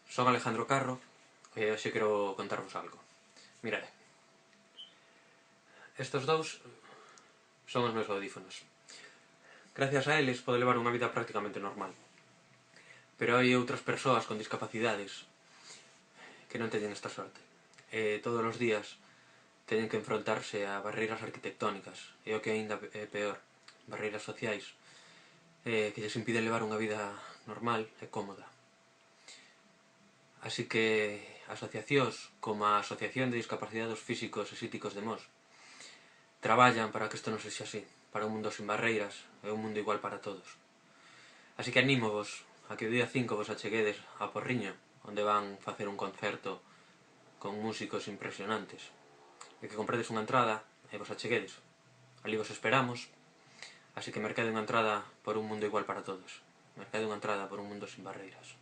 Son Alejandro Carro e hoxe quero contarvos algo. Mirade, estes dous son os meus audífonos. Gracias a eles podo levar unha vida prácticamente normal. Pero hai outras persoas con discapacidades que non teñen esta sorte. E todos os días teñen que enfrontarse a barreiras arquitectónicas e o que aínda é peor, barreiras sociais que lles impiden levar unha vida normal e cómoda. Así que asociacións como a Asociación de Discapacitados Físicos e Psíquicos de Mos traballan para que isto non sexa así, para un mundo sin barreiras e un mundo igual para todos. Así que anímovos a que o día 5 vos acheguedes a Porriño, onde van facer un concerto con músicos impresionantes, e que compredes unha entrada e vos acheguedes. Ali vos esperamos, así que mercade unha entrada por un mundo igual para todos. Mercade unha entrada por un mundo sin barreiras.